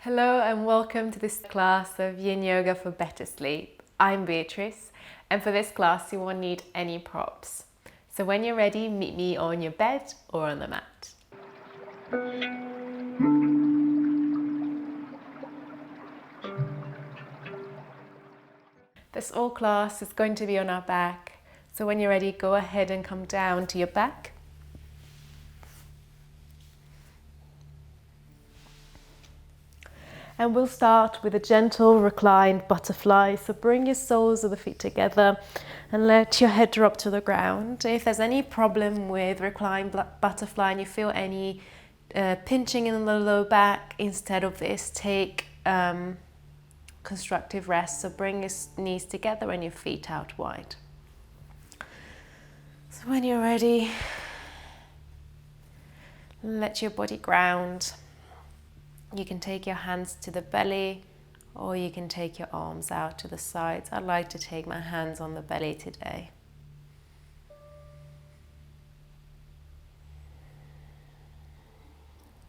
Hello and welcome to this class of Yin Yoga for better sleep. I'm Beatrice, and for this class you won't need any props. So when you're ready, meet me on your bed or on the mat. This whole class is going to be on our back, so when you're ready, go ahead and come down to your back. And we'll start with a gentle reclined butterfly. So bring your soles of the feet together and let your head drop to the ground. If there's any problem with reclined butterfly and you feel any pinching in the low back, instead of this, take constructive rest. So bring your knees together and your feet out wide. So when you're ready, let your body ground. You can take your hands to the belly or you can take your arms out to the sides. I'd like to take my hands on the belly today.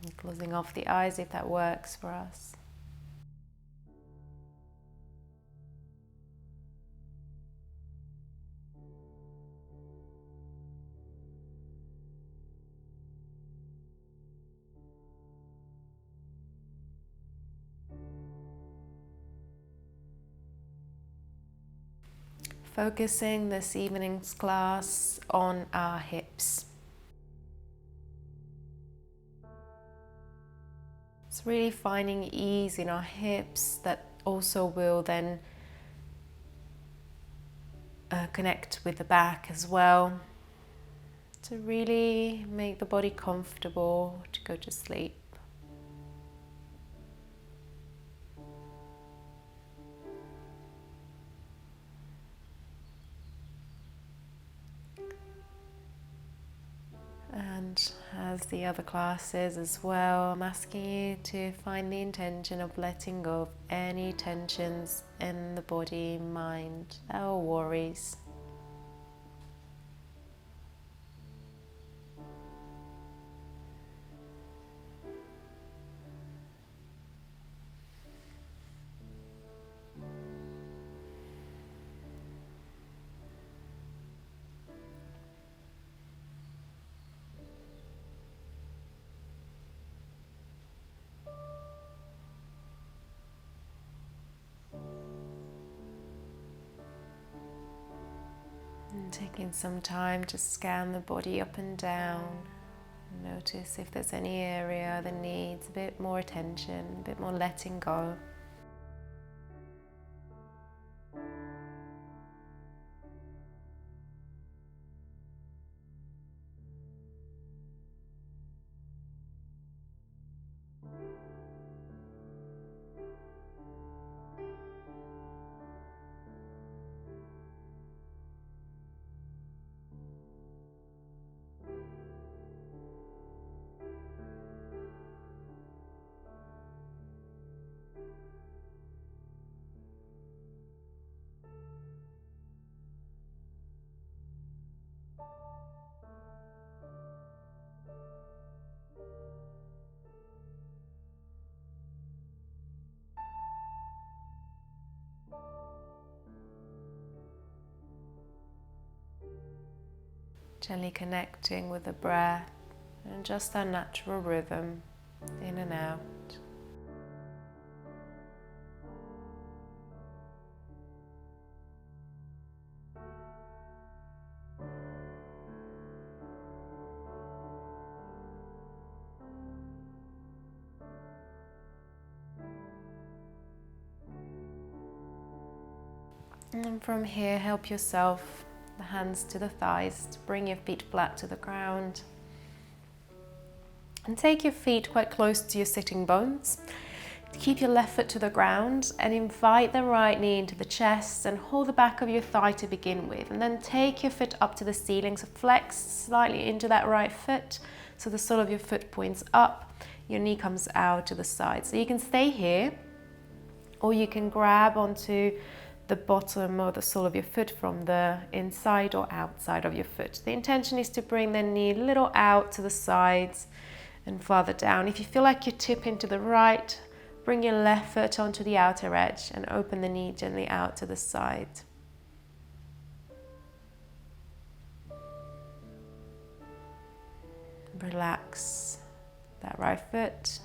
And closing off the eyes if that works for us. Focusing this evening's class on our hips. It's really finding ease in our hips that also will then connect with the back as well, to really make the body comfortable to go to sleep. And as the other classes as well, I'm asking you to find the intention of letting go of any tensions in the body, mind, or worries. And taking some time to scan the body up and down. Notice if there's any area that needs a bit more attention, a bit more letting go. Gently connecting with the breath and just our natural rhythm in and out. And from here, help yourself, the hands to the thighs, to bring your feet flat to the ground. And take your feet quite close to your sitting bones. Keep your left foot to the ground and invite the right knee into the chest and hold the back of your thigh to begin with. And then take your foot up to the ceiling, so flex slightly into that right foot so the sole of your foot points up, your knee comes out to the side. So you can stay here or you can grab onto the bottom or the sole of your foot from the inside or outside of your foot. The intention is to bring the knee a little out to the sides and farther down. If you feel like you tip into the right Bring your left foot onto the outer edge and open the knee gently out to the side. Relax that right foot.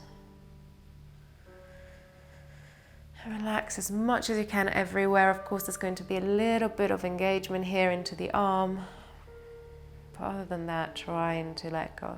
Relax as much as you can everywhere. Of course, there's going to be a little bit of engagement here into the arm. But other than that, trying to let go.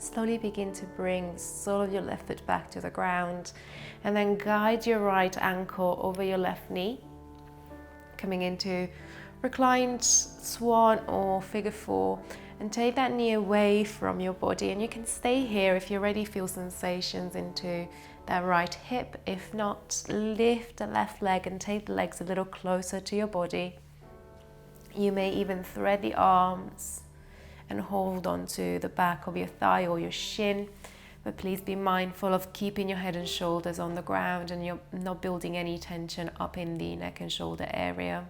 Slowly begin to bring the sole of your left foot back to the ground, and then guide your right ankle over your left knee, coming into reclined swan or figure four, and take that knee away from your body. And you can stay here if you already feel sensations into that right hip. If not, lift the left leg and take the legs a little closer to your body. You may even thread the arms and hold onto the back of your thigh or your shin, but please be mindful of keeping your head and shoulders on the ground, and you're not building any tension up in the neck and shoulder area.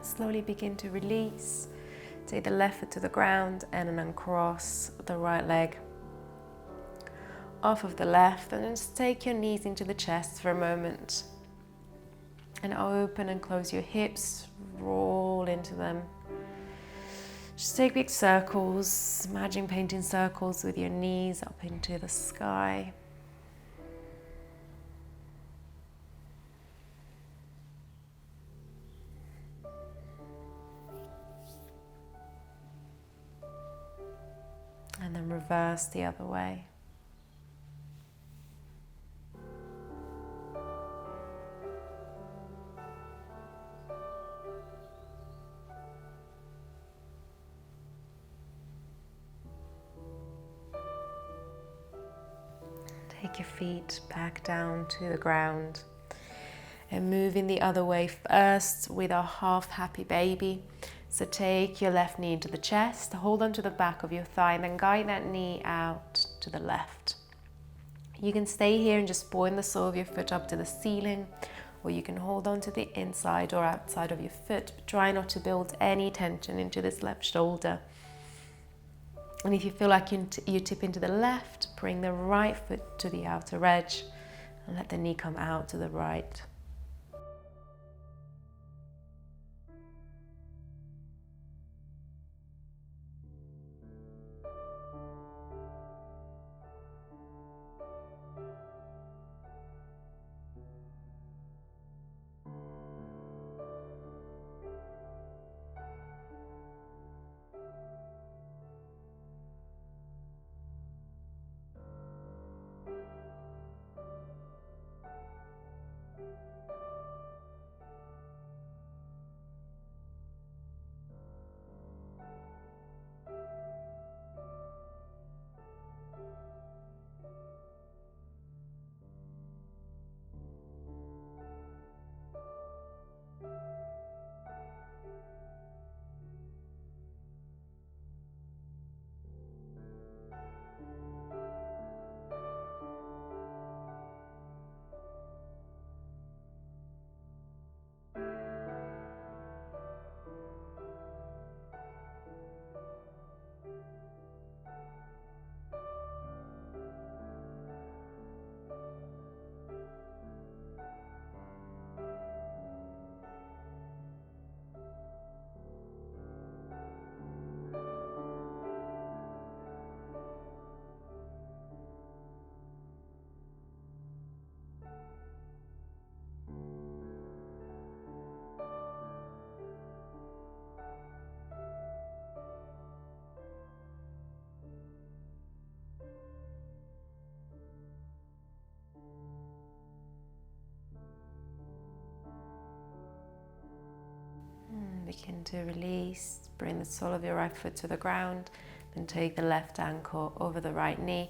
Slowly begin to release. Take the left foot to the ground and then uncross the right leg off of the left, and then just take your knees into the chest for a moment and open and close your hips, roll into them. Just take big circles, imagine painting circles with your knees up into the sky. And then reverse the other way. Take your feet back down to the ground and moving the other way first with our half happy baby. So take your left knee into the chest, hold on to the back of your thigh, and then guide that knee out to the left. You can stay here and just point the sole of your foot up to the ceiling, or you can hold on to the inside or outside of your foot, but try not to build any tension into this left shoulder. And if you feel like you tip into the left, bring the right foot to the outer edge and let the knee come out to the right. Begin to release, bring the sole of your right foot to the ground, then take the left ankle over the right knee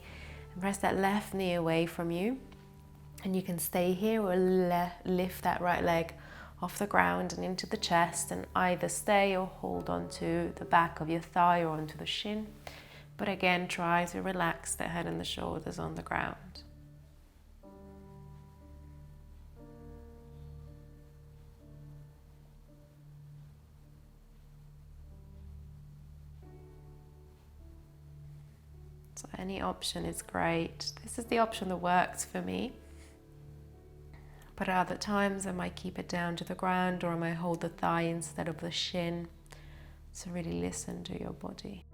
and press that left knee away from you. And you can stay here or lift that right leg off the ground and into the chest, and either stay or hold onto the back of your thigh or onto the shin. But again, try to relax the head and the shoulders on the ground. So any option is great. This is the option that works for me. But at other times I might keep it down to the ground, or I might hold the thigh instead of the shin. So really listen to your body.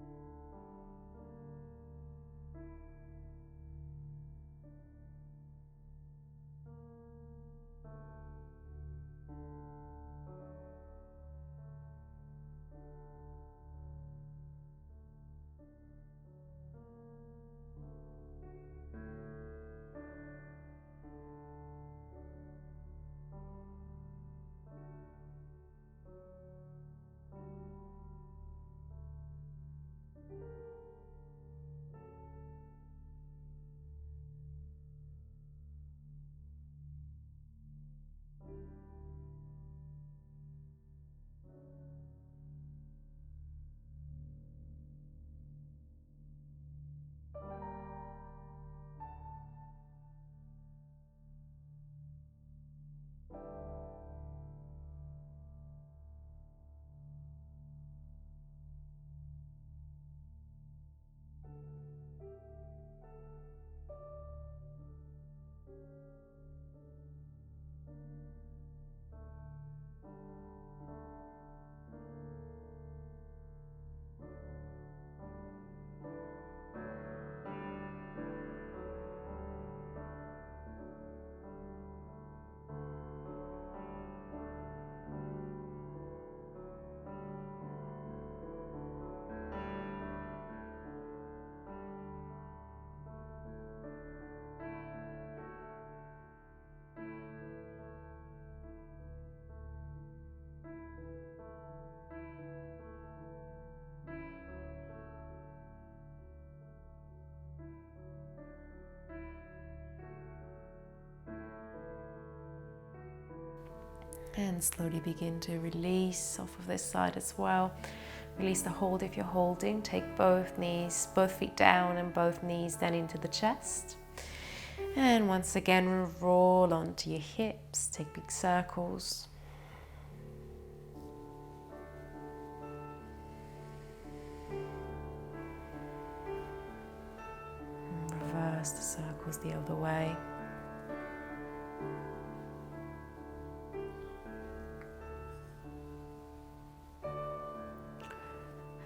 And slowly begin to release off of this side as well. Release the hold if you're holding. Take both knees, both feet down and both knees then into the chest. And once again, roll onto your hips. Take big circles. And reverse the circles the other way.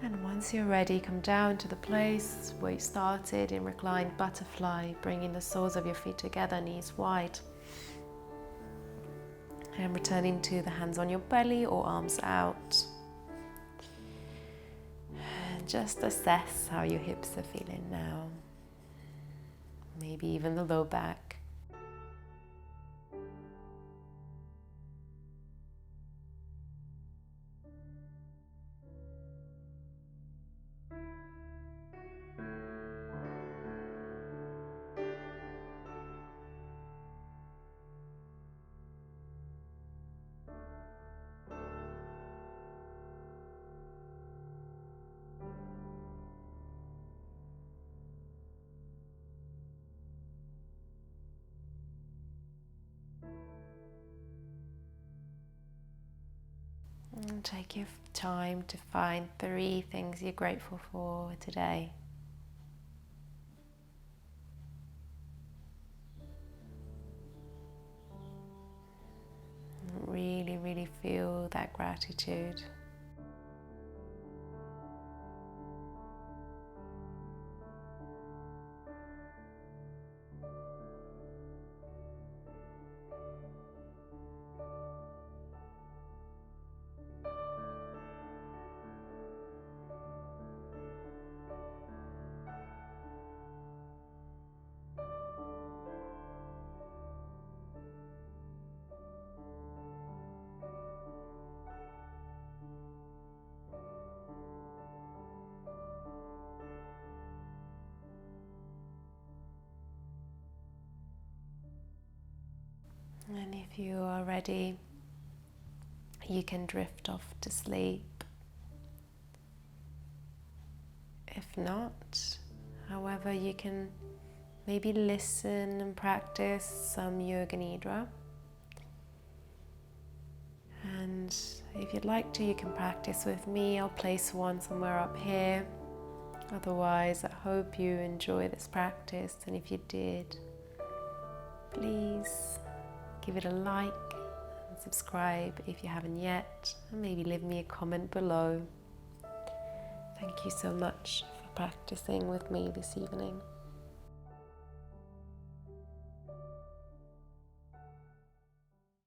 And once you're ready, come down to the place where you started in reclined butterfly, bringing the soles of your feet together, knees wide. And returning to the hands on your belly or arms out. And just assess how your hips are feeling now. Maybe even the low back. And take your time to find 3 things you're grateful for today. Really, really feel that gratitude. And if you are ready, you can drift off to sleep. If not, however, you can maybe listen and practice some Yoga Nidra. And if you'd like to, you can practice with me. I'll place one somewhere up here. Otherwise, I hope you enjoy this practice. And if you did, please give it a like and subscribe if you haven't yet. And maybe leave me a comment below. Thank you so much for practicing with me this evening.